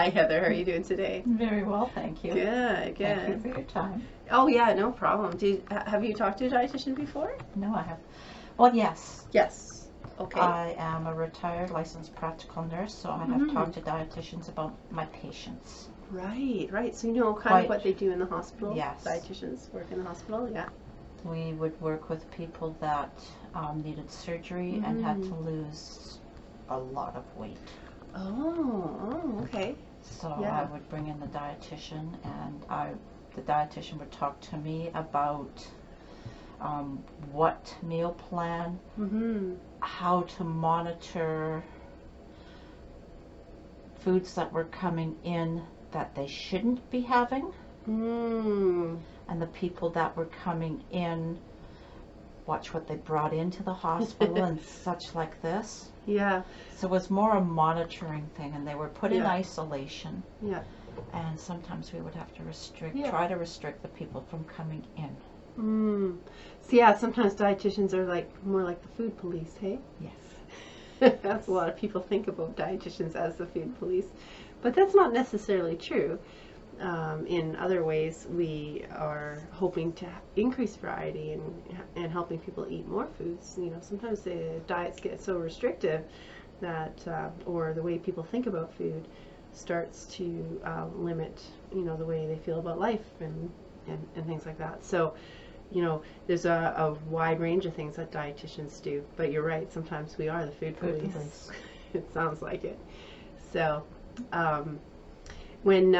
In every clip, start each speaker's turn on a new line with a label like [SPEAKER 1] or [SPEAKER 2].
[SPEAKER 1] Hi, Heather. How are you doing today?
[SPEAKER 2] Very well, thank you.
[SPEAKER 1] Good, good.
[SPEAKER 2] Thank you for your time.
[SPEAKER 1] Oh, yeah, no problem. Have you talked to a dietitian before?
[SPEAKER 2] No, I have. Well, yes.
[SPEAKER 1] Yes. Okay.
[SPEAKER 2] I am a retired licensed practical nurse, so I have talked to dietitians about my patients.
[SPEAKER 1] Right, right. So you know kind of what they do in the hospital?
[SPEAKER 2] Yes.
[SPEAKER 1] Dietitians work in the hospital, yeah.
[SPEAKER 2] We would work with people that needed surgery and had to lose a lot of weight.
[SPEAKER 1] Oh, okay.
[SPEAKER 2] So
[SPEAKER 1] Yeah.
[SPEAKER 2] I would bring in the dietitian, and the dietitian would talk to me about what meal plan, how to monitor foods that were coming in that they shouldn't be having, and the people that were coming in, watch what they brought into the hospital and such like this.
[SPEAKER 1] Yeah.
[SPEAKER 2] So it was more a monitoring thing, and they were put in isolation.
[SPEAKER 1] Yeah.
[SPEAKER 2] And sometimes we would have to try to restrict the people from coming in.
[SPEAKER 1] So yeah, sometimes dietitians are more like the food police, hey?
[SPEAKER 2] Yes.
[SPEAKER 1] That's a lot of people think about dietitians as the food police, but that's not necessarily true. In other ways, we are hoping to increase variety and helping people eat more foods. You know, sometimes the diets get so restrictive that, or the way people think about food starts to limit, the way they feel about life and things like that. So, there's a wide range of things that dietitians do. But you're right, sometimes we are the food police. It sounds like it. So, when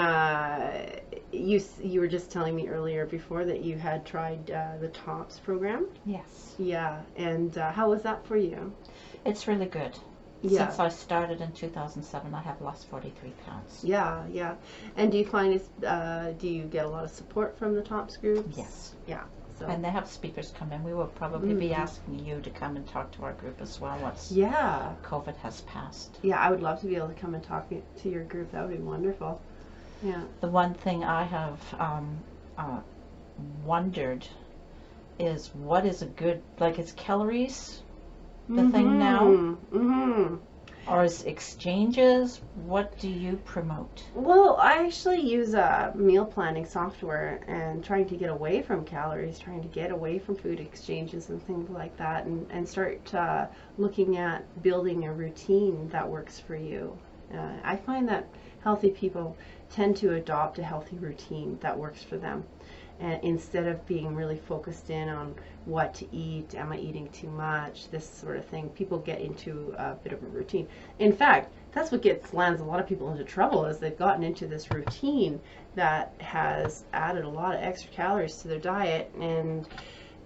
[SPEAKER 1] you were just telling me earlier before that you had tried the TOPS program.
[SPEAKER 2] Yes.
[SPEAKER 1] Yeah, and how was that for you?
[SPEAKER 2] It's really good.
[SPEAKER 1] Yeah.
[SPEAKER 2] Since I started in 2007, I have lost 43 pounds.
[SPEAKER 1] Yeah, yeah. And do you find do you get a lot of support from the TOPS groups?
[SPEAKER 2] Yes.
[SPEAKER 1] Yeah. So.
[SPEAKER 2] And they have speakers come in. We will probably be asking you to come and talk to our group as well once COVID has passed.
[SPEAKER 1] Yeah, I would love to be able to come and talk to your group. That would be wonderful. Yeah.
[SPEAKER 2] The one thing I have wondered is what is a good, is calories the thing now? Or is exchanges? What do you promote?
[SPEAKER 1] Well, I actually use meal planning software and trying to get away from calories, trying to get away from food exchanges and things like that, and start looking at building a routine that works for you. I find that healthy people tend to adopt a healthy routine that works for them. And instead of being really focused in on what to eat, am I eating too much, this sort of thing, people get into a bit of a routine. In fact, that's what lands a lot of people into trouble, is they've gotten into this routine that has added a lot of extra calories to their diet, and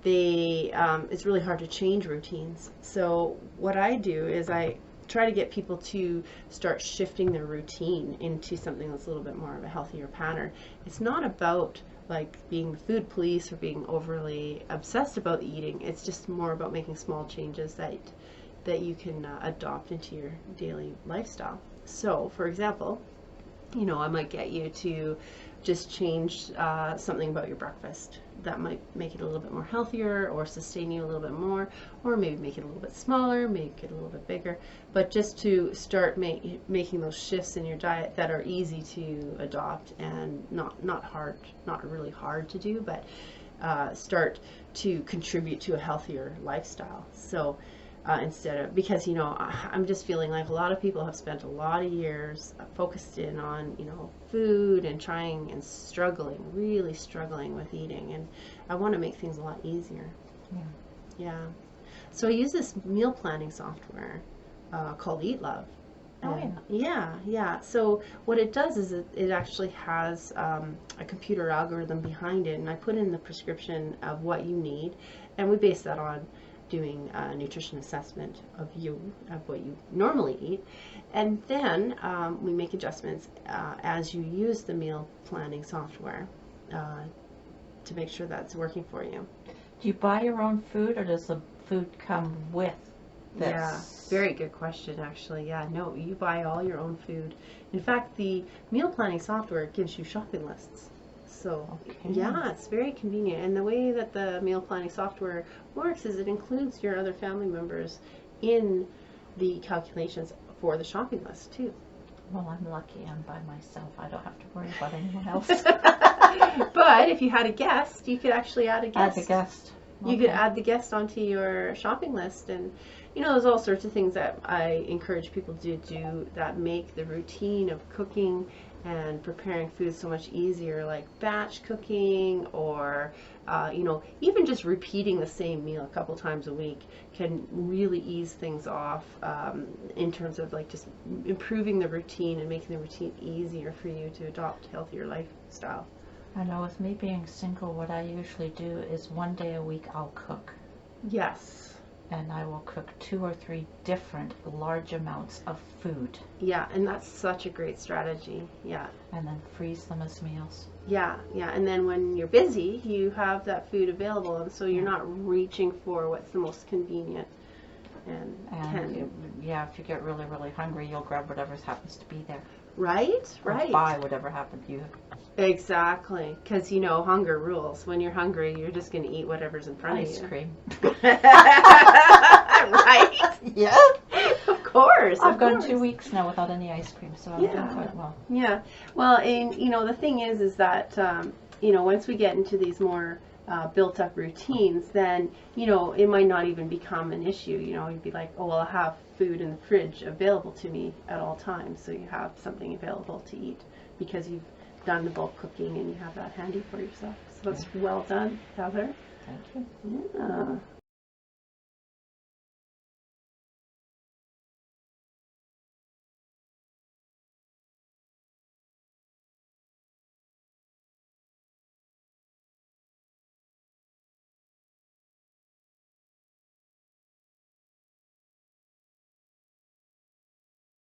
[SPEAKER 1] it's really hard to change routines. So what I do is I try to get people to start shifting their routine into something that's a little bit more of a healthier pattern. It's not about being the food police or being overly obsessed about eating. It's just more about making small changes that you can adopt into your daily lifestyle. So, for example, I might get you to just change something about your breakfast. That might make it a little bit more healthier or sustain you a little bit more, or maybe make it a little bit smaller, make it a little bit bigger. But just to start making those shifts in your diet that are easy to adopt and not hard, not really hard to do, but start to contribute to a healthier lifestyle. So because I'm just feeling like a lot of people have spent a lot of years focused in on food and trying and really struggling with eating, and I want to make things a lot easier. Yeah. So I use this meal planning software called Eat Love. Yeah. So what it does is it actually has a computer algorithm behind it, and I put in the prescription of what you need, and we base that on doing a nutrition assessment of what you normally eat, and then we make adjustments as you use the meal planning software to make sure that's working for you.
[SPEAKER 2] Do you buy your own food, or does the food come with this?
[SPEAKER 1] Yeah, very good question, actually. Yeah, no, you buy all your own food. In fact, the meal planning software gives you shopping lists. So, yeah, it's very convenient. And the way that the meal planning software works is it includes your other family members in the calculations for the shopping list, too.
[SPEAKER 2] Well, I'm lucky I'm by myself. I don't have to worry about anyone else.
[SPEAKER 1] But if you had a guest, you could actually add a guest.
[SPEAKER 2] Add a guest.
[SPEAKER 1] You could add the guest onto your shopping list, and there's all sorts of things that I encourage people to do that make the routine of cooking and preparing food so much easier, like batch cooking, or even just repeating the same meal a couple times a week can really ease things off in terms of like just improving the routine and making the routine easier for you to adopt a healthier lifestyle.
[SPEAKER 2] I know with me being single, what I usually do is one day a week I'll cook.
[SPEAKER 1] Yes.
[SPEAKER 2] And I will cook 2 or 3 different large amounts of food.
[SPEAKER 1] Yeah, and that's such a great strategy. Yeah.
[SPEAKER 2] And then freeze them as meals.
[SPEAKER 1] Yeah, yeah. And then when you're busy, you have that food available, and so you're not reaching for what's the most convenient. And
[SPEAKER 2] if you get really, really hungry, you'll grab whatever happens to be there.
[SPEAKER 1] Right,
[SPEAKER 2] or
[SPEAKER 1] right.
[SPEAKER 2] buy whatever happened to you.
[SPEAKER 1] Exactly, because hunger rules. When you're hungry, you're just going to eat whatever's in front of you.
[SPEAKER 2] Ice cream.
[SPEAKER 1] Right?
[SPEAKER 2] Yeah.
[SPEAKER 1] Of course.
[SPEAKER 2] I've gone 2 weeks now without any ice cream, so I'm doing quite well.
[SPEAKER 1] Yeah. Well, and the thing is that once we get into these more built-up routines, then it might not even become an issue. You'd be like, oh well, I have food in the fridge available to me at all times, so you have something available to eat because you've done the bulk cooking and you have that handy for yourself. So that's well done, Heather.
[SPEAKER 2] Thank you.
[SPEAKER 1] Yeah.